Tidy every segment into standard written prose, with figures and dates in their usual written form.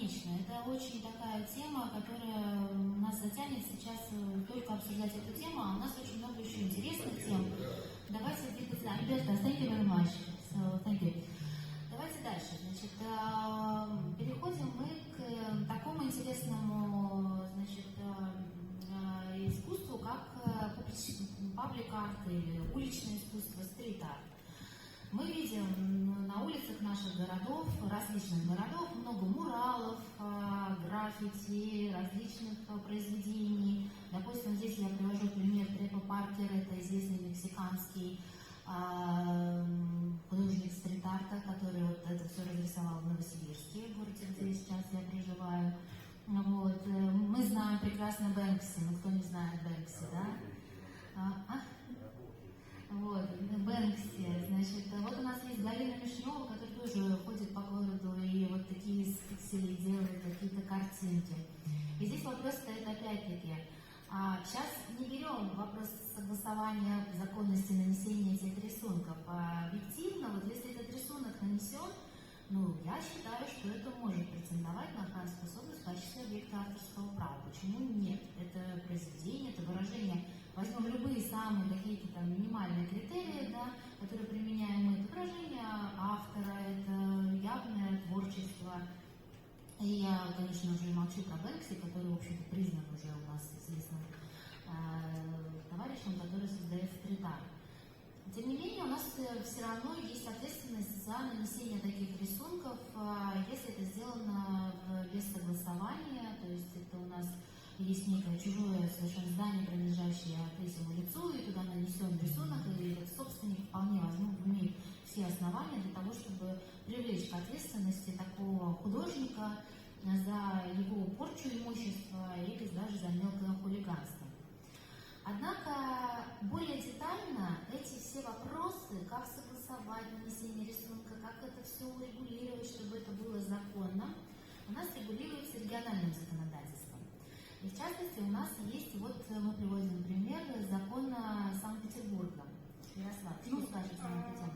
бесконечно. Это очень такая тема, которая нас затянет сейчас только обсуждать эту тему, а у нас очень много еще интересных тем. Давайте двигаться. Ребята, thank you very much. So, thank you. Давайте дальше. Значит, переходим мы к такому интересному, значит, искусству, как паблик-арт или уличное искусство, стрит-арт. Мы видим на улицах наших городов, различных городов, много муралов, граффити, различных произведений. Допустим, здесь я привожу пример Трепа Паркер, это известный мексиканский художник стрит-арта, который вот это все разрисовал в Новосибирске, в городе, где сейчас я проживаю. Вот. Мы знаем прекрасно Бэнкси, но кто не знает Бэнкси, да? Вот, Бэнкси, значит, вот у нас есть Галина Мишнева, которая тоже ходит по городу и вот такие из пикселей делает какие-то картинки. И здесь вопрос стоит опять-таки. Сейчас не берем вопрос согласования законности нанесения этих рисунков. Объективно, вот если этот рисунок нанесен, я считаю, что это может претендовать на правоспособность в качестве объекта авторского права. Почему нет? Это произведение, это выражение. Возьмем любые самые какие-то там минимальные критерии, да, которые применяем. Это выражение автора, это явное творчество. И я, конечно, уже молчу про Бэнкси, который, в общем-то, признан уже у нас известным товарищем, который создает стрит-арт. Тем не менее, у нас все равно есть ответственность за нанесение таких рисунков, если это сделано без согласования, то есть это у нас есть некое чужое совершенно здание, принадлежащее третьему лицу, и туда нанесен рисунок, и этот собственник вполне возможно имеет все основания для того, чтобы привлечь к ответственности такого художника за его порчу имущества или даже за мелкое хулиганство. Однако более детально эти все вопросы, как согласовать нанесение рисунка, как это все урегулировать, чтобы это было законно, у нас регулируется региональным законодательством. И в частности у нас есть, вот мы приводим пример закона Санкт-Петербурга. Ярослав, что скажете на эту тему?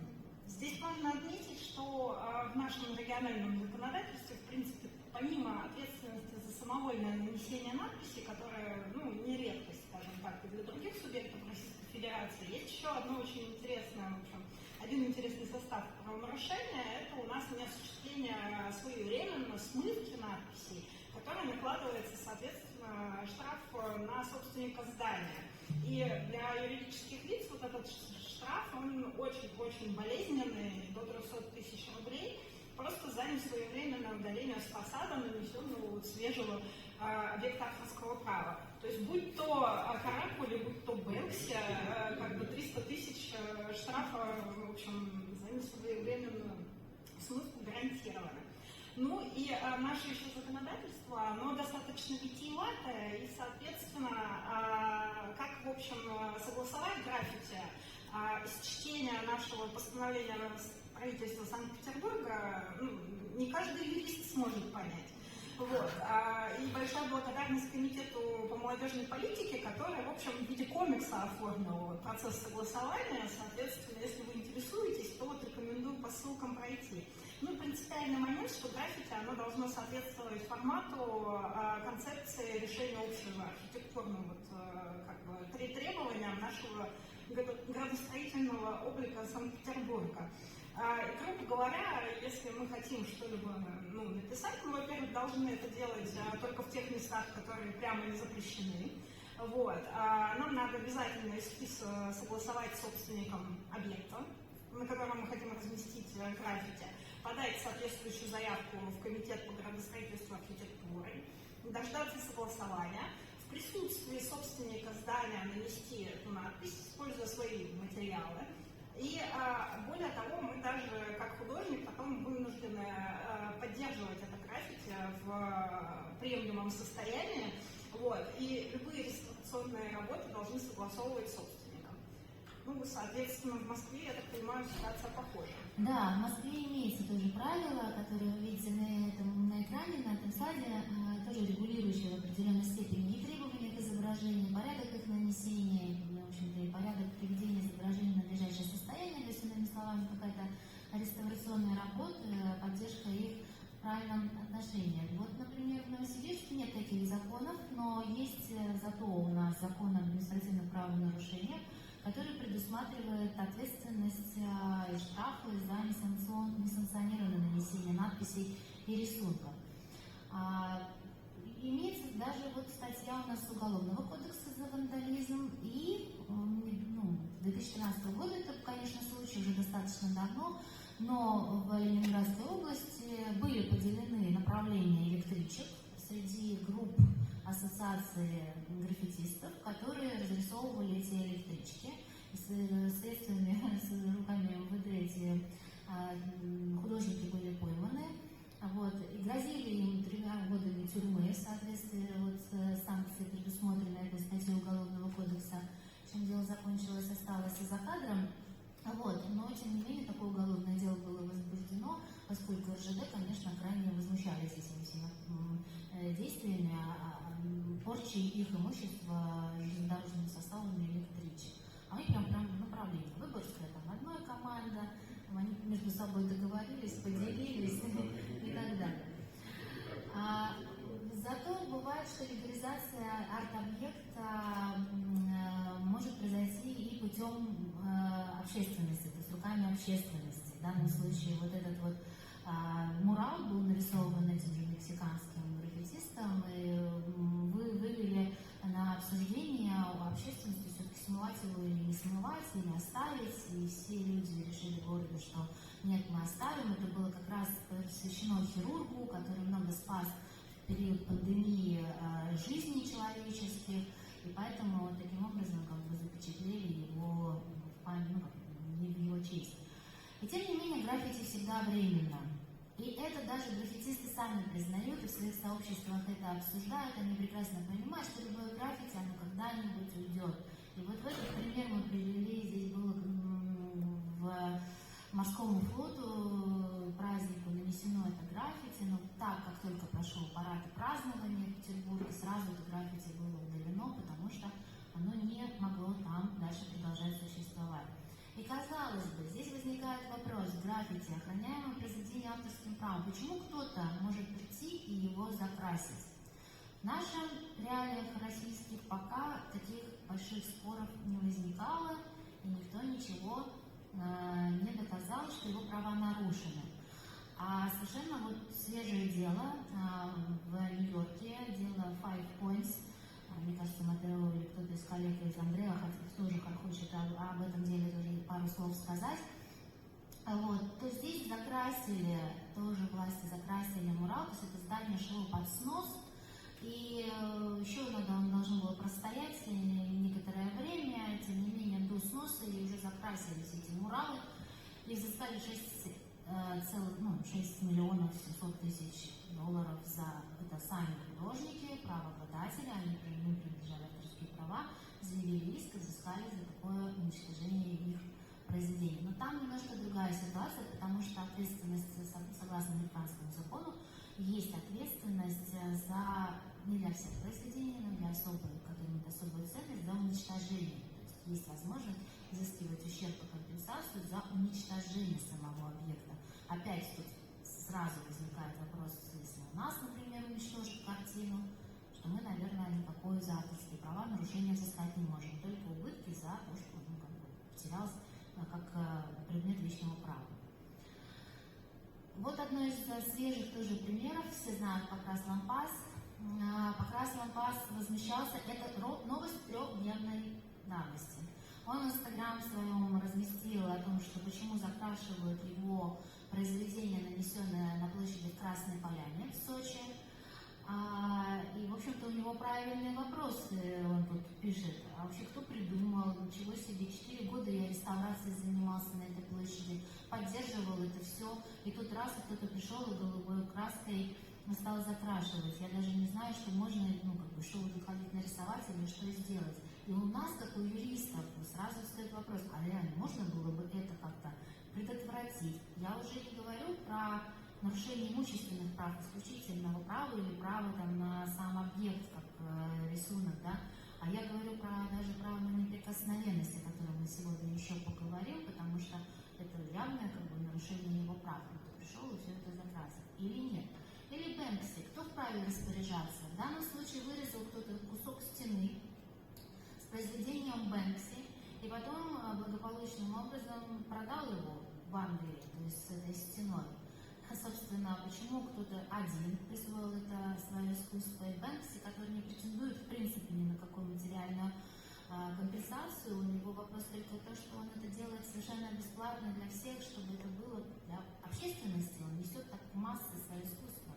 Здесь важно отметить, что в нашем региональном законодательстве, в принципе, помимо ответственности за самовольное нанесение надписи, которая, не редкость, скажем так, и для других субъектов Российской Федерации, есть еще одно очень интересное, в общем, один интересный состав правонарушения, это у нас неосуществление своевременно смывки надписей, которая накладывается, соответственно, штраф на собственника здания. И для юридических лиц вот этот штраф, он очень-очень болезненный, до 300 тысяч рублей, просто за несвоевременное удаление с фасада нанесенного свежего объекта авторского права. То есть будь то каракули, будь то Бэнкси, 300 тысяч штрафа, в общем, за несвоевременную смывку гарантированы. И наше еще законодательство, оно достаточно витиеватое, и, соответственно, как, в общем, согласовать граффити из чтения нашего постановления правительства Санкт-Петербурга, не каждый юрист сможет понять. И большая благодарность Комитету по молодежной политике, который, в общем, в виде комикса оформил процесс согласования. Соответственно, если вы интересуетесь, то рекомендую по ссылкам пройти. Принципиальный момент, что граффити, оно должно соответствовать формату концепции решения общего архитектурного, требованиям нашего градостроительного облика Санкт-Петербурга. И, грубо говоря, если мы хотим что-либо написать, мы, во-первых, должны это делать только в тех местах, которые прямо не запрещены. Нам надо обязательно эскиз согласовать с собственником объекта, на котором мы хотим разместить граффити, подать соответствующую заявку в Комитет по градостроительству и архитектуре, дождаться согласования, в присутствии собственника здания нанести эту надпись, используя свои материалы. И более того, мы даже как художник потом вынуждены поддерживать это граффити в приемлемом состоянии. И любые реставрационные работы должны согласовывать с собственником. Соответственно, в Москве, я так понимаю, ситуация похожа. Да, в Москве имеется тоже правило, которое вы видите на экране, на этом слайде, тоже регулирующее в определенной степени и требования к изображению, порядок их нанесения, в общем-то, и порядок приведения изображения в надлежащее состояние, то есть, иными словами, какая-то реставрационная работа, поддержка их правильном отношении. Вот, например, в Новосибирске нет таких законов, но есть зато у нас закон об административных правонарушениях, который предусматривает ответственность и штрафы за несанкционированное нанесение надписей и рисунков. Имеется даже вот статья у нас Уголовного кодекса за вандализм, и 2013 года, это, конечно, случай уже достаточно давно, но в Ленинградской области были поделены направления электричек среди групп ассоциации граффитистов, которые разрисовывали эти электрички. С средствами, с руками МВД эти художники были пойманы. Вот, и грозили им 3 годами тюрьмы в соответствии с санкцией, предусмотренной этой статьей Уголовного кодекса. Чем дело закончилось, осталось и за кадром. Вот, но, тем не менее, такое уголовное дело было возбуждено, поскольку РЖД, конечно, крайне возмущались этими всеми действиями, порчей их имущества железнодорожными составами электричек. А мы прям направление. Выборгская, там одна команда, они между собой договорились, поделились и так далее. Зато бывает, что легализация арт-объекта может произойти и путем общественности, то есть руками общественности. В данном случае вот этот вот мурал был нарисован этим же мексиканским граффитистом, и вы вывели на обсуждение общественности, все-таки смывать его или не смывать, или оставить, и все люди решили в городе, что нет, мы оставим. Это было как раз посвящено хирургу, который много спас в период пандемии жизни человеческих, и поэтому таким образом запечатлели его в его честь. И тем не менее граффити всегда временно. И это даже граффитисты сами признают, и в своих сообществах это обсуждают, они прекрасно понимают, что любое граффити, оно когда-нибудь уйдет. И вот в этот пример мы привели, здесь было в морскому флоту празднику нанесено это граффити, но так как только прошел парад празднования в Петербурге, сразу это граффити было удалено, потому что оно не могло там дальше продолжать существовать. И казалось бы, здесь возникает вопрос: граффити, охраняемое произведение авторским правом, почему кто-то может прийти и его закрасить? В наших реалиях российских пока таких больших споров не возникало, и никто ничего не доказал, что его права нарушены. А совершенно вот свежее дело в Нью-Йорке, дело Five Points. Мне кажется, Матео или кто-то из коллег из Andrea тоже хочет об этом деле тоже пару слов сказать. Вот, то здесь закрасили, тоже власти закрасили мурал, то есть это здание шло под снос, и еще он должен был простоять некоторое время, тем не менее до сноса, и уже закрасились эти муралы, и взыскали 6 миллионов 700 тысяч долларов за это сами художники, правообладатели, они принадлежали авторские права, заявили иск и взыскали за такое уничтожение их произведений. Но там немножко другая ситуация, потому что ответственность, согласно американскому закону, есть ответственность за, не для всех произведений, но для особой, которые имеют особую ценность, за уничтожение. То есть есть возможность изыскивать ущерб и компенсацию за уничтожение самого объекта. Опять тут сразу возникает вопрос, если у нас, например, уничтожат картину, что мы, наверное, никакой за авторские права нарушения взыскать не можем, только убытки за то, что потерялось как предмет личного права. Вот одно из свежих тоже примеров, все знают Покрас Лампас. Покрас Лампас возмущался, это новость 3-дневной давности. Он в Инстаграм своем разместил о том, что почему закрашивают его произведение, нанесенное на площади в Красной Поляне в Сочи. И, в общем-то, у него правильные вопросы, он тут пишет. А вообще, кто придумал, ничего себе, 4 года я реставрацией занимался на этой площади, поддерживал это все, и тут раз кто-то пришел и голубой краской стал закрашивать. Я даже не знаю, что можно, что вы тут ходить нарисовать или что сделать. И у нас, как у юристов, сразу встает вопрос, а реально можно было бы это как-то предотвратить? Я уже не говорю про нарушение имущественных прав, исключительного права или права на сам объект, как рисунок, да, а я говорю даже право на неприкосновенность, о котором мы сегодня еще поговорим, потому что это явное нарушение его прав. пришел и все это закрасил. Или нет. Или Бэнкси. Кто вправе распоряжаться? В данном случае вырезал кто-то кусок стены с произведением Бэнкси и потом благополучным образом продал его в Англии, то есть с этой стеной. Собственно, почему кто-то один присвоил это свое искусство, и Бэнкси, который не претендует в принципе ни на какую материальную компенсацию, у него вопрос только то, что он это делает совершенно бесплатно для всех, чтобы это было для общественности, он несет так в массы свое искусство.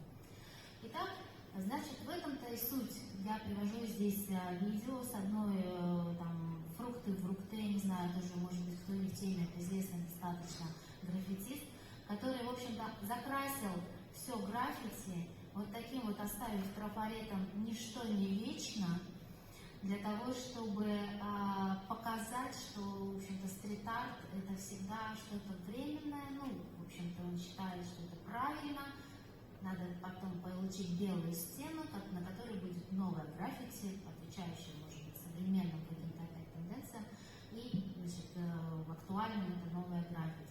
Итак, значит, в этом-то и суть. Я привожу здесь видео с одной, там, фрукты, не знаю, тоже, может быть, кто не в теме, это известный достаточно граффитист, который, в общем-то, закрасил все граффити, вот таким вот оставив трафаретом «Ничто не вечно», для того, чтобы показать, что, в общем-то, стрит-арт – это всегда что-то временное, ну, в общем-то, он считает, что это правильно, надо потом получить белую стену, на которой будет новое граффити, отвечающее, может быть, современным каким-то опять тенденциям, и, значит, в актуальном это новое граффити.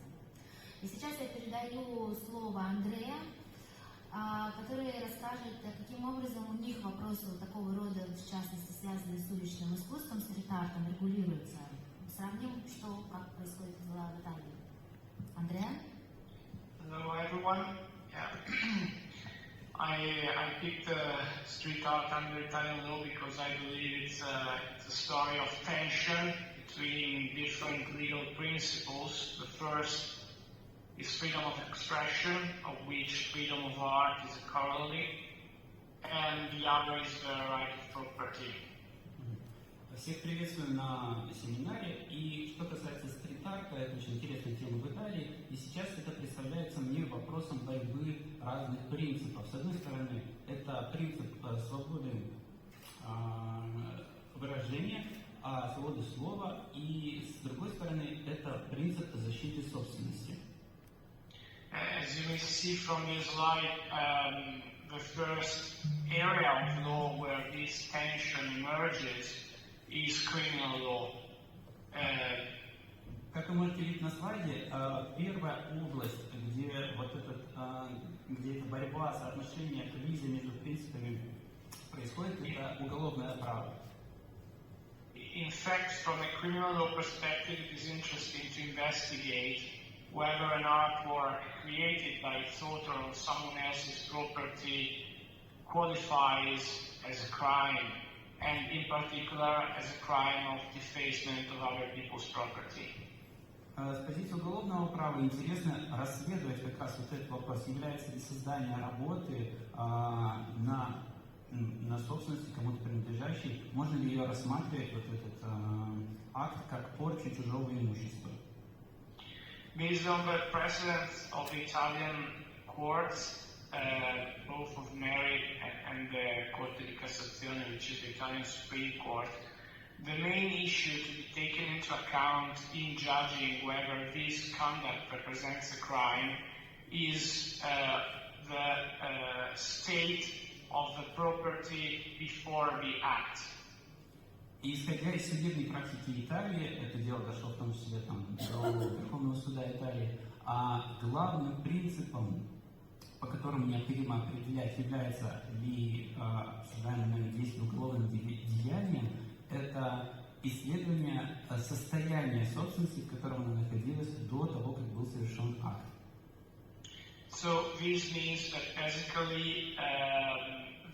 И сейчас я передаю слово Andrea, который расскажет, каким образом у них вопросы вот такого рода, в частности, связанные с уличным искусством, стрит-артом, регулируются. Сравним, как происходит в Италии. Andrea? Hello everyone. Yeah. I picked street art under Italian law because I believe it's a story of tension between different legal principles. The first is freedom of expression, of which freedom of art is a corollary, and the other is the right of property. Всех приветствую на семинаре. И что касается стрит-арта, это очень интересная тема в Италии. И сейчас это представляется мне вопросом борьбы разных принципов. С одной стороны, это принцип свободы выражения, свободы слова, и с другой стороны, это принцип защиты собственности. As you may see from this slide, the first area of law where this tension emerges is criminal law. Как вы можете видеть на слайде, первая область, где где эта борьба, соотношение, коллизия между принципами происходит, это уголовное право. In fact, from a criminal law perspective, it is interesting to investigate whether an artwork created by its author on someone else's property qualifies as a crime, and in particular as a crime of defacement of other people's property. С позиции уголовного права интересно расследовать как раз вот этот вопрос, является ли создание работы на собственности кому-то принадлежащей, можно ли ее рассматривать, вот этот акт, как порчу чужого имущества. Based on the precedents of the Italian courts, both of merit and the Corte di Cassazione, which is the Italian Supreme Court, the main issue to be taken into account in judging whether this conduct represents a crime is the state of the property before the act. И исходя из судебной практики Италии, это дело дошло в том числе до Верховного суда Италии, а главным принципом, по которому необходимо определять, является ли обсуждаемое действие уголовным деянием, это исследование состояния собственности, в котором она находилась до того, как был совершен акт. So this means that basically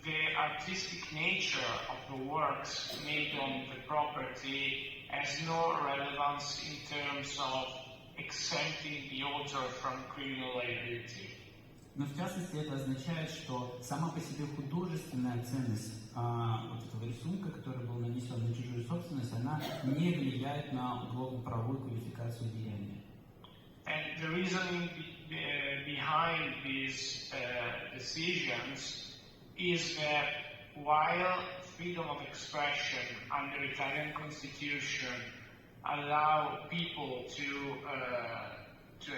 the artistic nature of the works made on the property has no relevance in terms of exempting the author from criminal liability. Но в частности это означает, что сама по себе художественная ценность вот этого рисунка, который был нанесен на чужую собственность, она не влияет на уголовно-правовую квалификацию деяния. And the reasoning behind these decisions is that while freedom of expression under Italian Constitution allow people to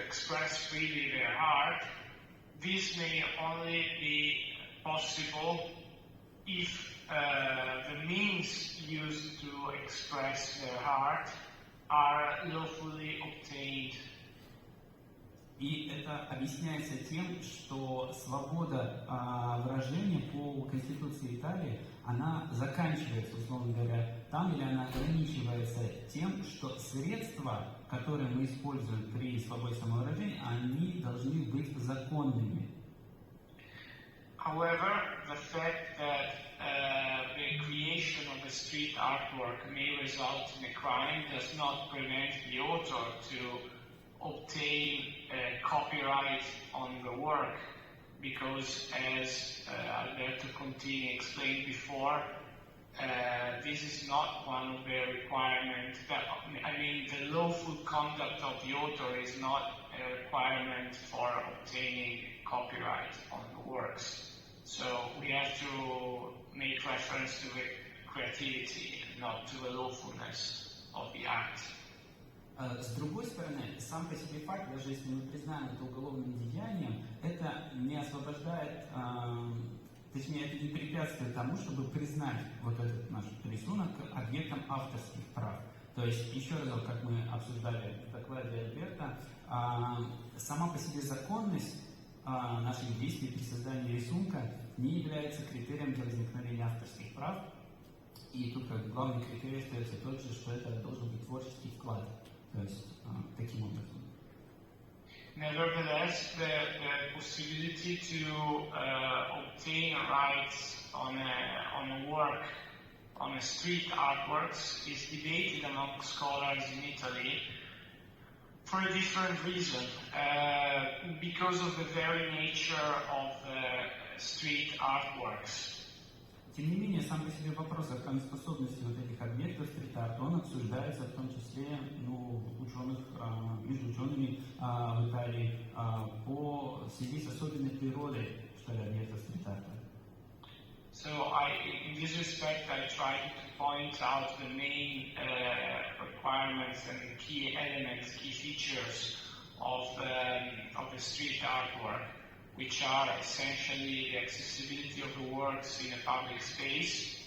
express freely their art, this may only be possible if the means used to express their art are lawfully obtained. И это объясняется тем, что свобода выражения по Конституции Италии, она заканчивается, условно говоря, там, или она ограничивается тем, что средства, которые мы используем при свободе самовыражения, они должны быть законными. However, the fact that the creation of a street artwork may result in a crime does not prevent the author to obtain copyright on the work, because as Alberto Contini explained before, this is not one of the requirements. The lawful conduct of the author is not a requirement for obtaining copyright on the works. So we have to make reference to the creativity, not to the lawfulness of the act. С другой стороны, сам по себе факт, даже если мы признаем это уголовным деянием, это не освобождает, точнее, это не препятствует тому, чтобы признать вот этот наш рисунок объектом авторских прав. То есть, еще раз, как мы обсуждали в докладе Альберта, сама по себе законность наших действий при создании рисунка не является критерием для возникновения авторских прав. И тут как бы главный критерий остается тот же, что это должен быть творческий вклад. То есть таким образом. Nevertheless, the possibility to obtain rights on a work, on a street artworks, is debated among scholars in Italy for a different reason. Because of the very nature of street artworks. Тем не менее, сам по себе вопрос о конкурентоспособности вот этих объектов стрит-арта, он обсуждается в том числе между учеными в Италии по связи с особенной природой, что ли, объектов стрит-арта. So in this respect, I tried to point out the main requirements and key elements, key features of the street artwork, which are essentially the accessibility of the works in a public space,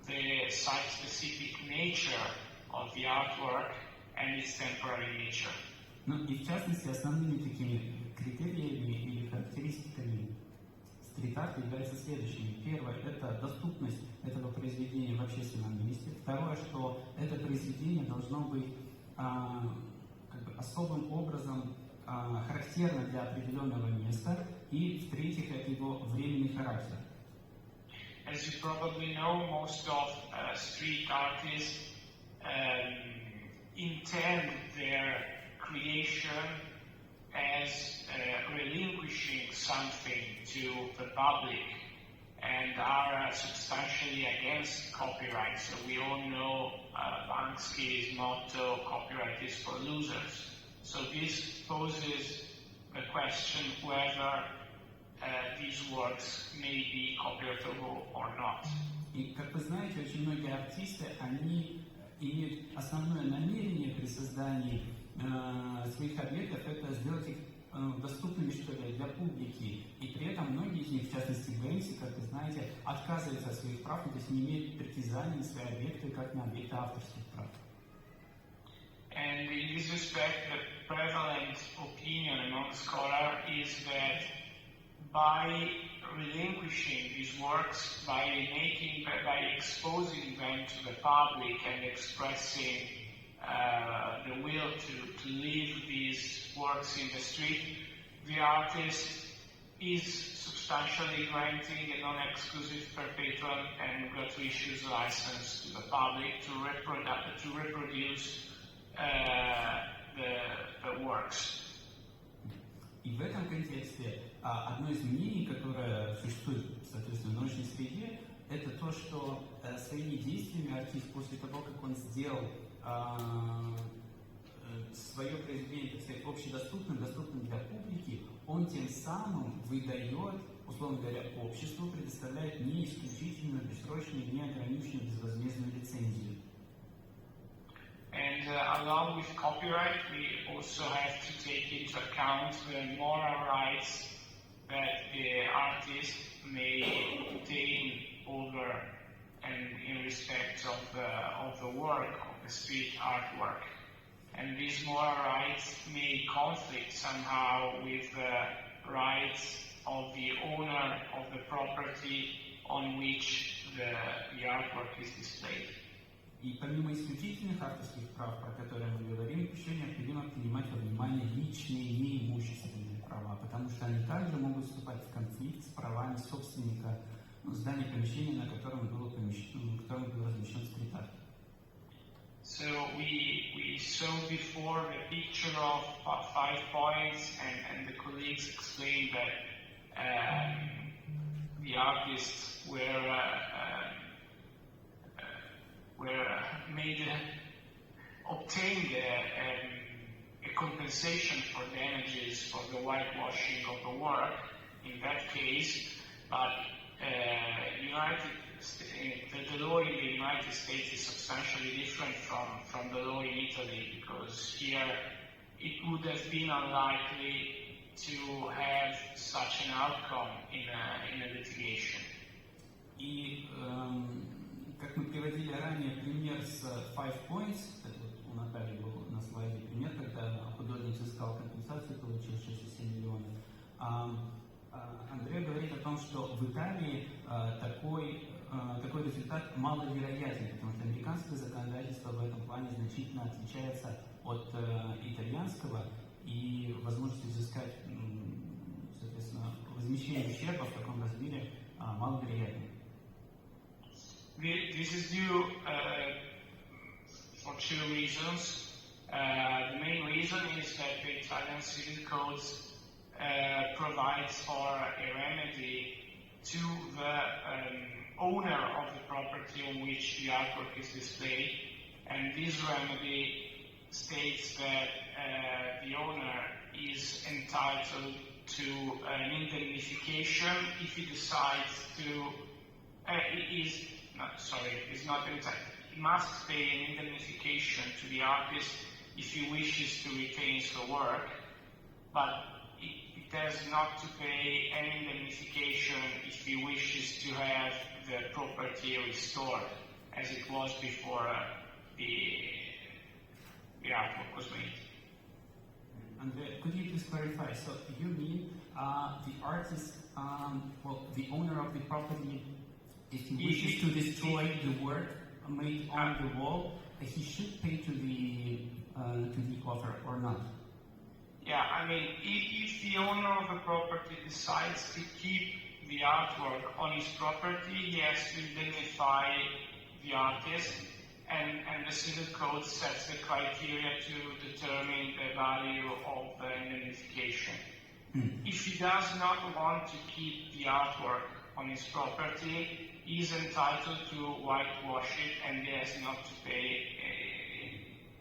the site-specific nature of the artwork, and its temporary nature. Ну и в частности, основными такими критериями или характеристиками стрит-арта являются следующими. Первое – это доступность этого произведения в общественном месте. Второе, что это произведение должно быть особым образом характерно для определенного места, и в-третьих, это его временный характер. As you probably know, most of street artists intend their creation as relinquishing something to the public and are substantially against copyright. So we all know Banksy's motto, copyright is for losers. So this poses the question whether these works may be copyrightable or not. И, как вы знаете, очень многие артисты, они имеют основное намерение при создании своих объектов, это сделать их доступными, что ли, для публики. И при этом многие из них, в частности Бэнкси, как вы знаете, отказываются от своих прав, то есть не имеют притязаний на свои объекты, как на объекты авторских прав. And in this respect, the prevalent opinion among scholars is that by relinquishing these works, by exposing them to the public and expressing the will to leave these works in the street, the artist is substantially granting a non-exclusive perpetual and gratuitous license to the public to reproduce the works. И в этом контексте одно из мнений, которое существует, соответственно, в научной среде, это то, что своими действиями артист после того, как он сделал свое произведение, так сказать, общедоступным, доступным для публики, он тем самым выдает, условно говоря, обществу, предоставляет не исключительную, бессрочную, неограниченную, безвозмездную лицензию. And along with copyright, we also have to take into account the moral rights that the artist may obtain over and in respect of the work, of the street artwork. and these moral rights may conflict somehow with the rights of the owner of the property on which the artwork is displayed. И помимо исключительных авторских прав, про которые мы говорим, еще необходимо принимать во внимание личные неимущественные права, потому что они также могут вступать в конфликт с правами собственника здания помещения, на котором был размещен стрит-арт. So we saw before the picture of 5 points, and the colleagues explained that the artists obtained a compensation for damages for the whitewashing of the work in that case, but the law in the United States is substantially different from the law in Italy, because here it would have been unlikely to have such an outcome in a litigation. И как мы приводили ранее пример с 5 points, это вот у Натальи был на слайде пример, когда художник взыскал компенсацию, получил 6,7 миллионов. Андреа говорит о том, что в Италии такой результат маловероятен, потому что американское законодательство в этом плане значительно отличается от итальянского, и возможность взыскать, соответственно, возмещение ущерба в таком размере маловероятно. This is due for 2 reasons. The main reason is that the Italian civil codes provides for a remedy to the owner of the property on which the artwork is displayed, and this remedy states that the owner is entitled to an indemnification if he decides to. He must pay an indemnification to the artist if he wishes to retain the work, but it has not to pay any indemnification if he wishes to have the property restored as it was before the artwork was made. Andrea, could you please clarify? So you mean the artist, the owner of the property, if he wishes to destroy the work made on the wall, he should pay to the author or not? Yeah, I mean, if the owner of the property decides to keep the artwork on his property, he has to indemnify the artist, and the civil code sets the criteria to determine the value of the indemnification. If he does not want to keep the artwork on his property, he is entitled to whitewash it, and he has not to pay.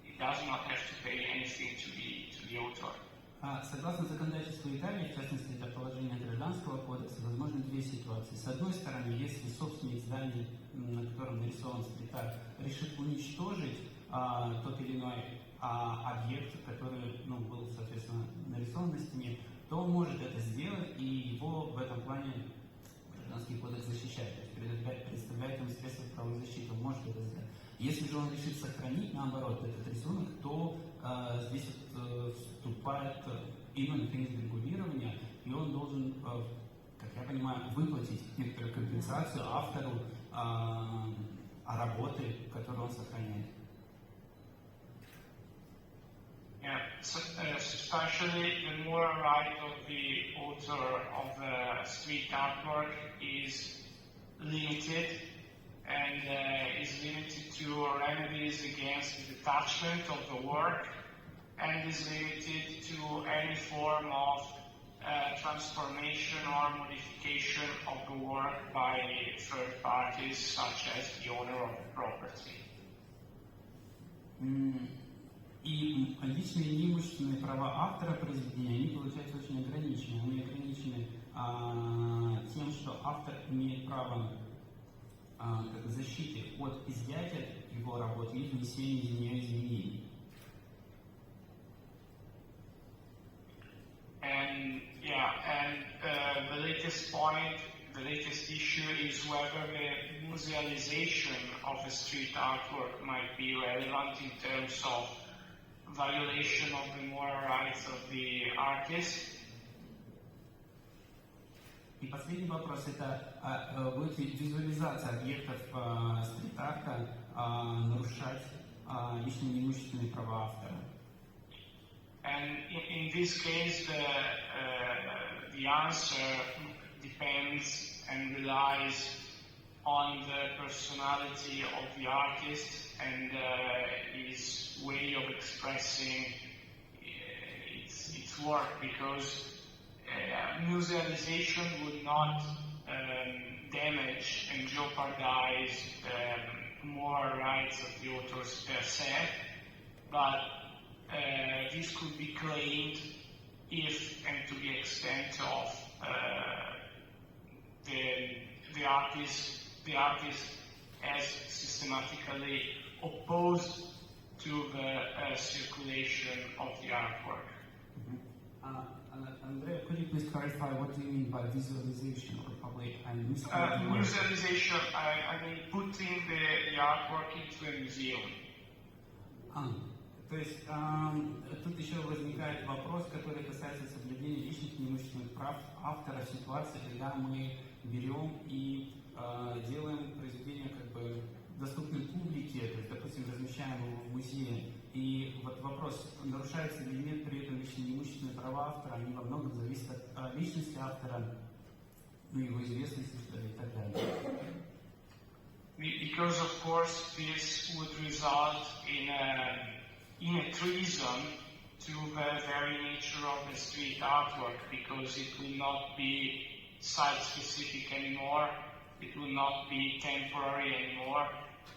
He does not have to pay anything to the author. Согласно законодательству Италии, в частности, это положение Гражданского кодекса, возможны две ситуации. С одной стороны, если собственник здания, на котором нарисован стрит-арт, решит уничтожить тот или иной объект, который был, соответственно, нарисован на стене, то он может это сделать, и его в этом плане Гражданский кодекс защищает, то есть представляет ему средства правовой защиты, он может это сделать. Если же он решит сохранить, наоборот, этот рисунок, то здесь вступает иной механизм регулирования, и он должен, как я понимаю, выплатить некоторую компенсацию автору работы, которую он сохраняет. Yeah, substantially, the moral right of the author of the street artwork is limited, and is limited to remedies against the detachment of the work, and is limited to any form of transformation or modification of the work by third parties, such as the owner of the property. И личные и неимущественные права автора произведения, они, получаются, очень ограничены. Они ограничены тем, что автор имеет право к защите от изъятия его работы и внесения из нее изменений. And the latest point, the latest issue is whether the musealization of a street artwork might be relevant in terms of violation of the moral rights of the artist. И последний вопрос, это будет ли визуализация объектов стрит-арта нарушать личные и имущественные права автора? And in this case, the answer depends and relies on the personality of the artist and his way of expressing its work, because musealization would not damage and jeopardize moral rights of the authors per se, but this could be claimed if and to the extent of the artist has systematically opposed to the circulation of the artwork. Andrea, could you please clarify what do you mean by visualization, or probably I missed the word? Musealization, I mean putting the artwork into a museum. То есть тут еще возникает вопрос, который касается соблюдения личных и имущественных прав автора в ситуации, когда мы берем и делаем произведение как бы доступным публике, то есть, допустим, размещаем его в музее. И вот вопрос, нарушается или нет при этом личные и имущественные права автора, они во многом зависят от личности автора, ну, его известности, что ли, и так далее. Because of course this would result in a treason to the very nature of the street artwork, because it will not be site-specific anymore, it will not be temporary anymore,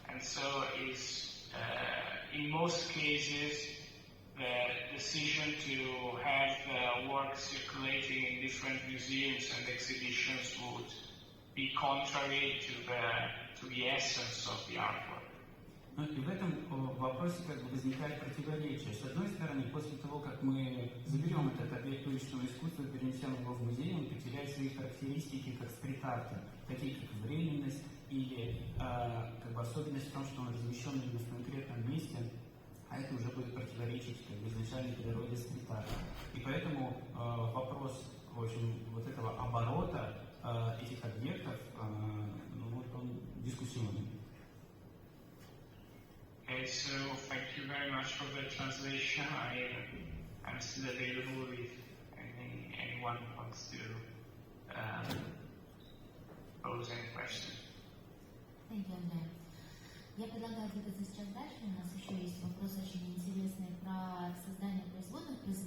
and so is in most cases the decision to have the work circulating in different museums and exhibitions would be contrary to the essence of the artwork. Ну, и в этом вопросе как бы возникает противоречие. С одной стороны, после того, как мы заберем этот объект уличного искусства, перенесем его в музей, он потеряет свои характеристики как стрит-арта, такие как временность или как бы особенность в том, что он размещен именно в конкретном месте, а это уже будет противоречить как бы изначальной природе стрит-арта. И поэтому вопрос, в общем, вот этого оборота этих объектов, ну, вот он дискуссионный. Okay, so thank you very much for the translation. I'm still available if anyone wants to pose any question. Thank you, Andrea. Я предлагаю двигаться сейчас дальше. У нас еще есть вопросы очень интересные про создание производных произведений.